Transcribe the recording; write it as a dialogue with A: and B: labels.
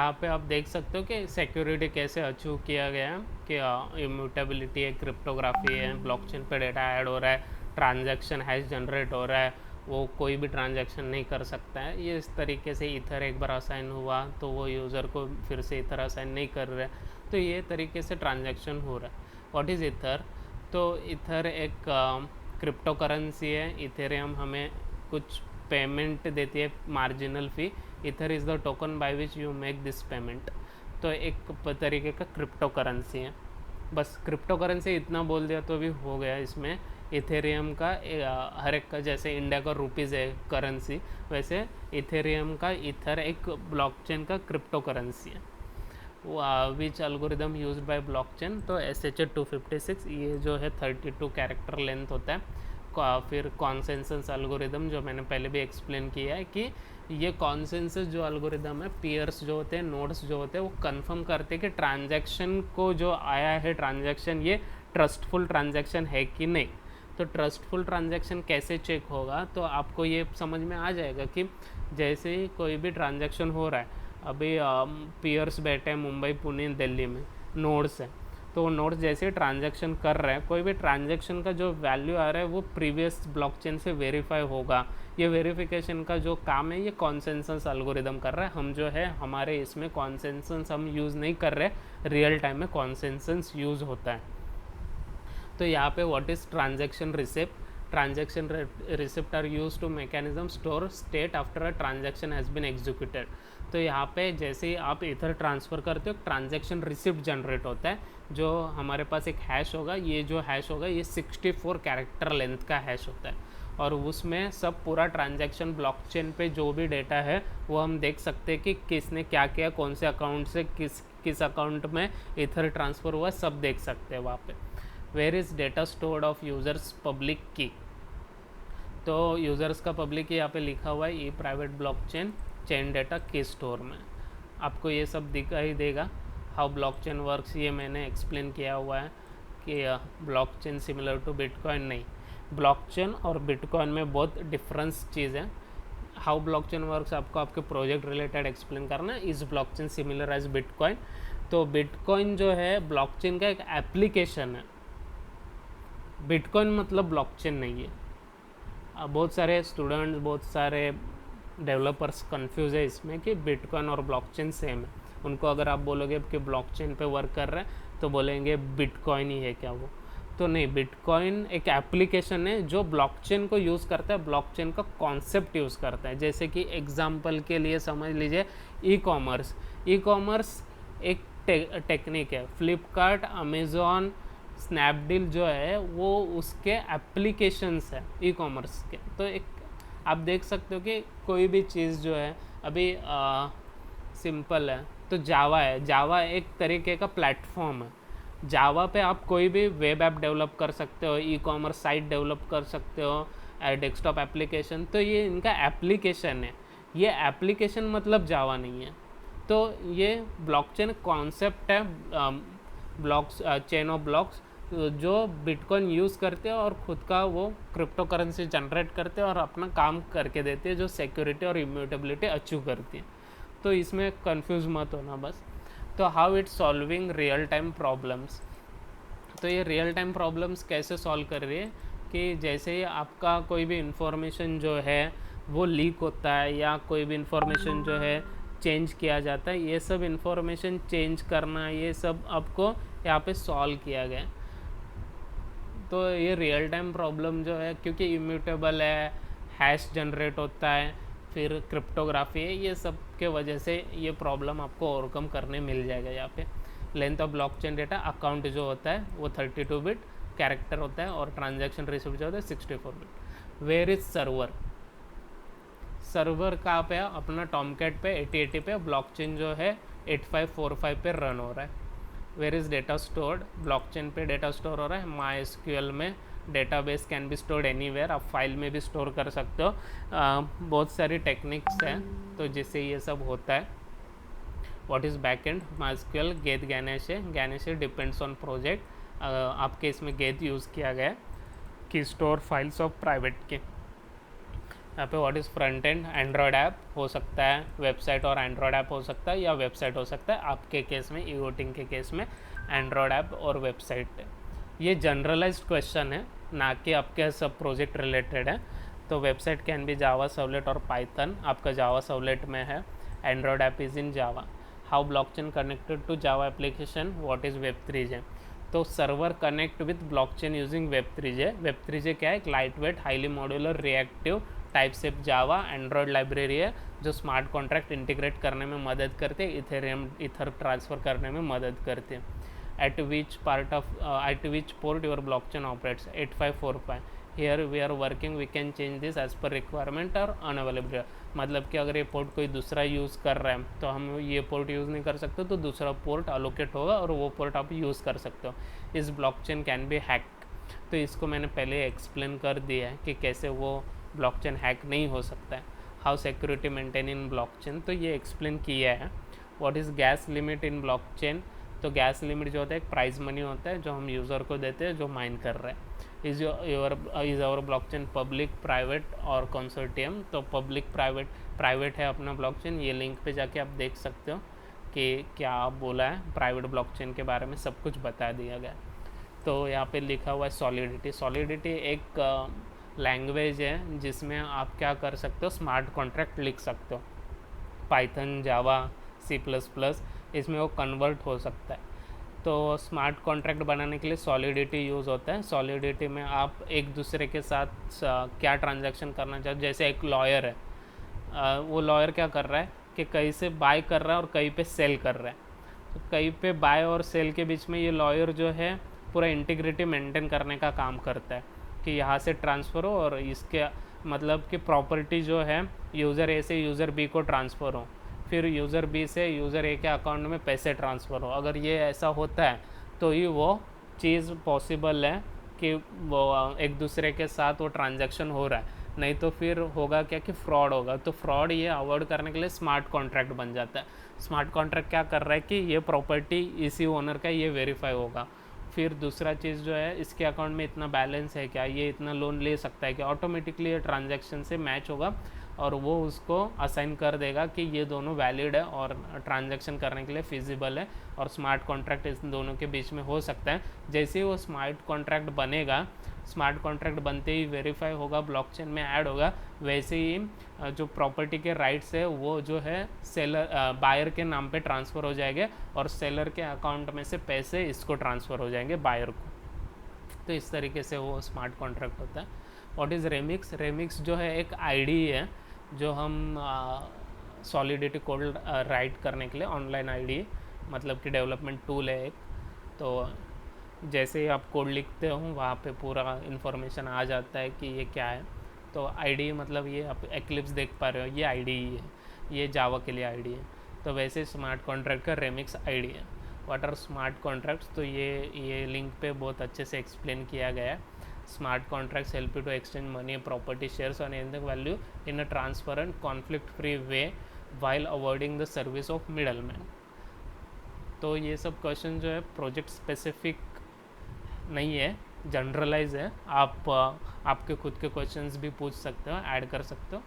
A: यहाँ पे आप देख सकते हो कि सिक्योरिटी कैसे अचीव किया गया है कि इम्यूटेबिलिटी है, क्रिप्टोग्राफी है, ब्लॉकचेन पे डेटा ऐड हो रहा है, ट्रांजैक्शन हैश जनरेट हो रहा है, वो कोई भी ट्रांजैक्शन नहीं कर सकता है। ये इस तरीके से ईथर एक बार असाइन हुआ तो वो यूज़र को फिर से ईथर असाइन नहीं कर रहा है, तो ये तरीके से ट्रांजैक्शन हो रहा है। What is ether? तो ईथर एक क्रिप्टो करेंसी है। इथेरियम हमें कुछ पेमेंट देती है, marginal fee. Ether is the token by which you make this payment. तो एक तरीके का क्रिप्टो करेंसी है। बस क्रिप्टो करेंसी इतना बोल दिया तो भी हो गया। इसमें इथेरियम का हर एक का, जैसे इंडिया का रुपीज़ है करेंसी, वैसे इथेरियम का ईथर एक ब्लॉकचेन का क्रिप्टो करेंसी है। विच एल्गोरिदम यूज्ड बाय ब्लॉकचेन, तो SHA-256 ये जो है 32 कैरेक्टर लेंथ होता है। फिर कॉन्सेंसस एल्गोरिदम जो मैंने पहले भी एक्सप्लेन किया है कि ये कॉन्सेंसस जो एल्गोरिदम है, पीयर्स जो होते हैं, नोड्स जो होते हैं, वो कंफर्म करते हैं कि ट्रांजैक्शन को जो आया है ट्रांजैक्शन ये ट्रस्टफुल ट्रांजैक्शन है कि नहीं। तो ट्रस्टफुल ट्रांजैक्शन कैसे चेक होगा, तो आपको ये समझ में आ जाएगा कि जैसे ही कोई भी ट्रांजैक्शन हो रहा है, अभी पीयर्स बैठे हैं मुंबई, पुणे, दिल्ली में, नोड्स हैं, तो नोड्स जैसे ट्रांजैक्शन कर रहे हैं, कोई भी ट्रांजैक्शन का जो वैल्यू आ रहा है वो प्रीवियस ब्लॉकचेन से वेरीफाई होगा। ये वेरिफिकेशन का जो काम है ये कॉन्सेंसस एल्गोरिदम कर रहा है। हम जो है हमारे इसमें कॉन्सेंसस हम यूज़ नहीं कर रहे, रियल टाइम में कॉन्सेंसस यूज़ होता है। तो यहाँ पे what is transaction receipt? Transaction receipt are use to mechanism store state after a transaction has been executed. तो यहाँ पे जैसे ही आप इधर ट्रांसफ़र करते हो, ट्रांजैक्शन रिसिप्ट जनरेट होता है, जो हमारे पास एक हैश होगा। ये जो हैश होगा ये 64 कैरेक्टर लेंथ का हैश होता है, और उसमें सब पूरा ट्रांजैक्शन ब्लॉकचेन पे जो भी डेटा है वो हम देख सकते हैं कि किसने क्या किया, कौन से अकाउंट से किस अकाउंट में इथर ट्रांसफ़र हुआ, सब देख सकते हैं वहाँ पे। Where is data stored of users public की? तो यूज़र्स का पब्लिक की यहाँ पे लिखा हुआ है ई प्राइवेट ब्लॉकचेन चेन डेटा की स्टोर में। आपको ये सब दिखाई देगा। हाउ ब्लॉकचेन वर्क्स ये मैंने एक्सप्लेन किया हुआ है कि ब्लॉकचेन सिमिलर टू बिटकॉइन नहीं। ब्लॉकचेन और बिटकॉइन में बहुत डिफरेंस चीज़ है। हाउ ब्लॉकचेन वर्क्स आपको आपके प्रोजेक्ट रिलेटेड एक्सप्लेन करना है। Is blockchain similar as bitcoin? तो बिटकॉइन जो है ब्लॉकचेन का एक एप्लीकेशन है, बिटकॉइन मतलब ब्लॉकचेन नहीं है। बहुत सारे स्टूडेंट्स, बहुत सारे डेवलपर्स कंफ्यूज है इसमें कि बिटकॉइन और ब्लॉकचेन सेम है। उनको अगर आप बोलोगे कि ब्लॉकचेन पे वर्क कर रहे हैं तो बोलेंगे बिटकॉइन ही है क्या वो? तो नहीं, बिटकॉइन एक एप्लीकेशन है जो ब्लॉकचेन को यूज़ करता है, ब्लॉकचेन का कॉन्सेप्ट यूज़ करता है। जैसे कि एग्जांपल के लिए समझ लीजिए ई कॉमर्स। ई कॉमर्स एक टेक्निक है। फ्लिपकार्ट, अमेज़ॉन, स्नैपडील जो है वो उसके एप्लीकेशंस है ई कॉमर्स के। तो एक आप देख सकते हो कि कोई भी चीज़ जो है अभी सिंपल है तो जावा है। जावा एक तरीके का प्लेटफॉर्म है। जावा पे आप कोई भी वेब ऐप डेवलप कर सकते हो, ई कॉमर्स साइट डेवलप कर सकते हो, डेस्कटॉप एप्लीकेशन। तो ये इनका एप्लीकेशन है। ये एप्लीकेशन मतलब जावा नहीं है। तो ये ब्लॉकचेन कॉन्सेप्ट है, ब्लॉक्स, चेन ऑफ ब्लॉक्स, जो बिटकॉइन यूज़ करते हैं और ख़ुद का वो क्रिप्टो करेंसी जनरेट करते हैं और अपना काम करके देते हैं, जो सिक्योरिटी और इम्यूटेबिलिटी अचीव करती है। तो इसमें कंफ्यूज मत होना बस। तो how it's solving real time problems? तो ये रियल टाइम प्रॉब्लम्स कैसे सॉल्व कर रही है कि जैसे ही आपका कोई भी इंफॉर्मेशन जो है वो लीक होता है या कोई भी इंफॉर्मेशन जो है चेंज किया जाता है, ये सब इंफॉर्मेशन चेंज करना, ये सब आपको यहाँ पे सॉल्व किया गया। तो ये रियल टाइम प्रॉब्लम जो है, क्योंकि इम्यूटेबल है, हैश जनरेट होता है, फिर क्रिप्टोग्राफी है, ये सब के वजह से ये प्रॉब्लम आपको ओवरकम करने मिल जाएगा। यहाँ पे length of blockchain data account जो होता है वो 32 बिट कैरेक्टर होता है और ट्रांजैक्शन रिसिप्ट जो होता है 64 bit. Where is server? Server कहाँ पे है? अपना टॉमकैट पे 8080 पे ब्लॉकचेन जो है 8545 पे रन हो रहा है। Where is data stored? Blockchain पे डेटा स्टोर हो रहा है MySQL में। Database can be stored anywhere, आप फाइल में भी स्टोर कर सकते हो। बहुत सारी टेक्निक्स हैं तो जिससे ये सब होता है। What is backend? MySQL गेट गैनेश है। Ganache depends on project. आपके इसमें गेट यूज़ किया गया है कि स्टोर फाइल्स ऑफ प्राइवेट के। यहाँ पे what is front end, Android app हो सकता है, वेबसाइट और एंड्रॉयड ऐप हो सकता है, या वेबसाइट हो सकता है। आपके केस में, ई वोटिंग के केस में एंड्रॉयड ऐप और वेबसाइट। ये जनरलाइज्ड क्वेश्चन है, ना कि आपके सब प्रोजेक्ट रिलेटेड है। तो website can be Java servlet और पाइथन, आपका जावा सर्वलेट में है। Android app is in Java. How blockchain connected to Java application, what is web3j. तो server connect with blockchain using web3j. Web3j क्या है? एक light weight highly modular reactive type safe जावा Android library है जो smart contract integrate करने में मदद करते हैं, इथेरियम ईथर ट्रांसफ़र करने में मदद करते हैं। at which port your blockchain operates, 8545। here we are working, we can change this as per requirement or unavailable। मतलब कि अगर ये पोर्ट कोई दूसरा यूज़ कर रहा है तो हम ये पोर्ट यूज़ नहीं कर सकते, तो दूसरा पोर्ट अलोकेट होगा और वो पोर्ट आप यूज़ कर सकते हो। इस ब्लॉकचेन कैन बी हैक। तो इसको मैंने पहले एक्सप्लेन कर दिया है कि कैसे वो ब्लॉकचेन हैक नहीं हो सकता है। How security maintain in blockchain, तो ये एक्सप्लेन किया है। What is gas limit in blockchain, तो गैस लिमिट जो होता है एक प्राइस मनी होता है जो हम यूज़र को देते हैं जो माइन कर रहे हैं। Is our blockchain public, private और कंसोर्टियम, तो पब्लिक प्राइवेट है अपना ब्लॉकचेन। ये लिंक पे जाके आप देख सकते हो कि क्या बोला है प्राइवेट ब्लॉकचेन के बारे में, सब कुछ बता दिया गया। तो यहाँ पे लिखा हुआ है सॉलिडिटी। सॉलिडिटी एक लैंग्वेज है जिसमें आप क्या कर सकते हो, स्मार्ट कॉन्ट्रैक्ट लिख सकते हो। पाइथन, जावा, C++, इसमें वो कन्वर्ट हो सकता है। तो स्मार्ट कॉन्ट्रैक्ट बनाने के लिए सॉलिडिटी यूज़ होता है। सॉलिडिटी में आप एक दूसरे के साथ क्या ट्रांजैक्शन करना चाहते हो, जैसे एक लॉयर है, वो लॉयर क्या कर रहा है कि कहीं से बाय कर रहा है और कहीं पे सेल कर रहा है। तो कहीं पे बाय और सेल के बीच में ये लॉयर जो है पूरा इंटीग्रिटी मेंटेन करने का काम करता है कि यहाँ से ट्रांसफ़र हो और इसके मतलब कि प्रॉपर्टी जो है यूज़र ए से यूज़र बी को ट्रांसफ़र हो, फिर यूज़र बी से यूज़र ए के अकाउंट में पैसे ट्रांसफ़र हो। अगर ये ऐसा होता है तो ही वो चीज़ पॉसिबल है कि वो एक दूसरे के साथ वो ट्रांजैक्शन हो रहा है, नहीं तो फिर होगा क्या कि फ्रॉड होगा। तो फ्रॉड ये अवॉइड करने के लिए स्मार्ट कॉन्ट्रैक्ट बन जाता है। स्मार्ट कॉन्ट्रैक्ट क्या कर रहा है कि ये प्रॉपर्टी इसी ओनर का, ये वेरीफाई होगा। फिर दूसरा चीज़ जो है, इसके अकाउंट में इतना बैलेंस है क्या, ये इतना लोन ले सकता है कि ऑटोमेटिकली ये ट्रांजैक्शन से मैच होगा और वो उसको असाइन कर देगा कि ये दोनों वैलिड है और ट्रांजैक्शन करने के लिए फिजिबल है और स्मार्ट कॉन्ट्रैक्ट इस दोनों के बीच में हो सकता है। जैसे ही वो स्मार्ट कॉन्ट्रैक्ट बनेगा, स्मार्ट कॉन्ट्रैक्ट बनते ही वेरीफाई होगा, ब्लॉकचेन में ऐड होगा, वैसे ही जो प्रॉपर्टी के राइट्स है वो जो है सेलर बायर के नाम पे ट्रांसफ़र हो जाएंगे और सेलर के अकाउंट में से पैसे इसको ट्रांसफ़र हो जाएंगे बायर को। तो इस तरीके से वो स्मार्ट कॉन्ट्रैक्ट होता है। व्हाट इज़ रेमिक्स, रेमिक्स जो है एक आईडी है जो हम सॉलिडिटी कोड राइट करने के लिए ऑनलाइन आईडी, मतलब कि डेवलपमेंट टूल है एक। तो जैसे ही आप कोड लिखते हो वहाँ पे पूरा इन्फॉर्मेशन आ जाता है कि ये क्या है। तो आईडी मतलब ये आप एक्लिप्स देख पा रहे हो, ये आईडी ही है, ये जावा के लिए आईडी है। तो वैसे स्मार्ट कॉन्ट्रैक्ट का रेमिक्स आईडी है। व्हाट आर स्मार्ट कॉन्ट्रैक्ट्स, तो ये लिंक पे बहुत अच्छे से एक्सप्लेन किया गया है। Smart contracts help you to exchange money, property, shares or anything value in a transparent, conflict-free way while avoiding the service of middleman। तो ये सब क्वेश्चन जो है प्रोजेक्ट स्पेसिफिक नहीं है, जनरलाइज है। आप आपके खुद के क्वेश्चंस भी पूछ सकते हो, ऐड कर सकते हो।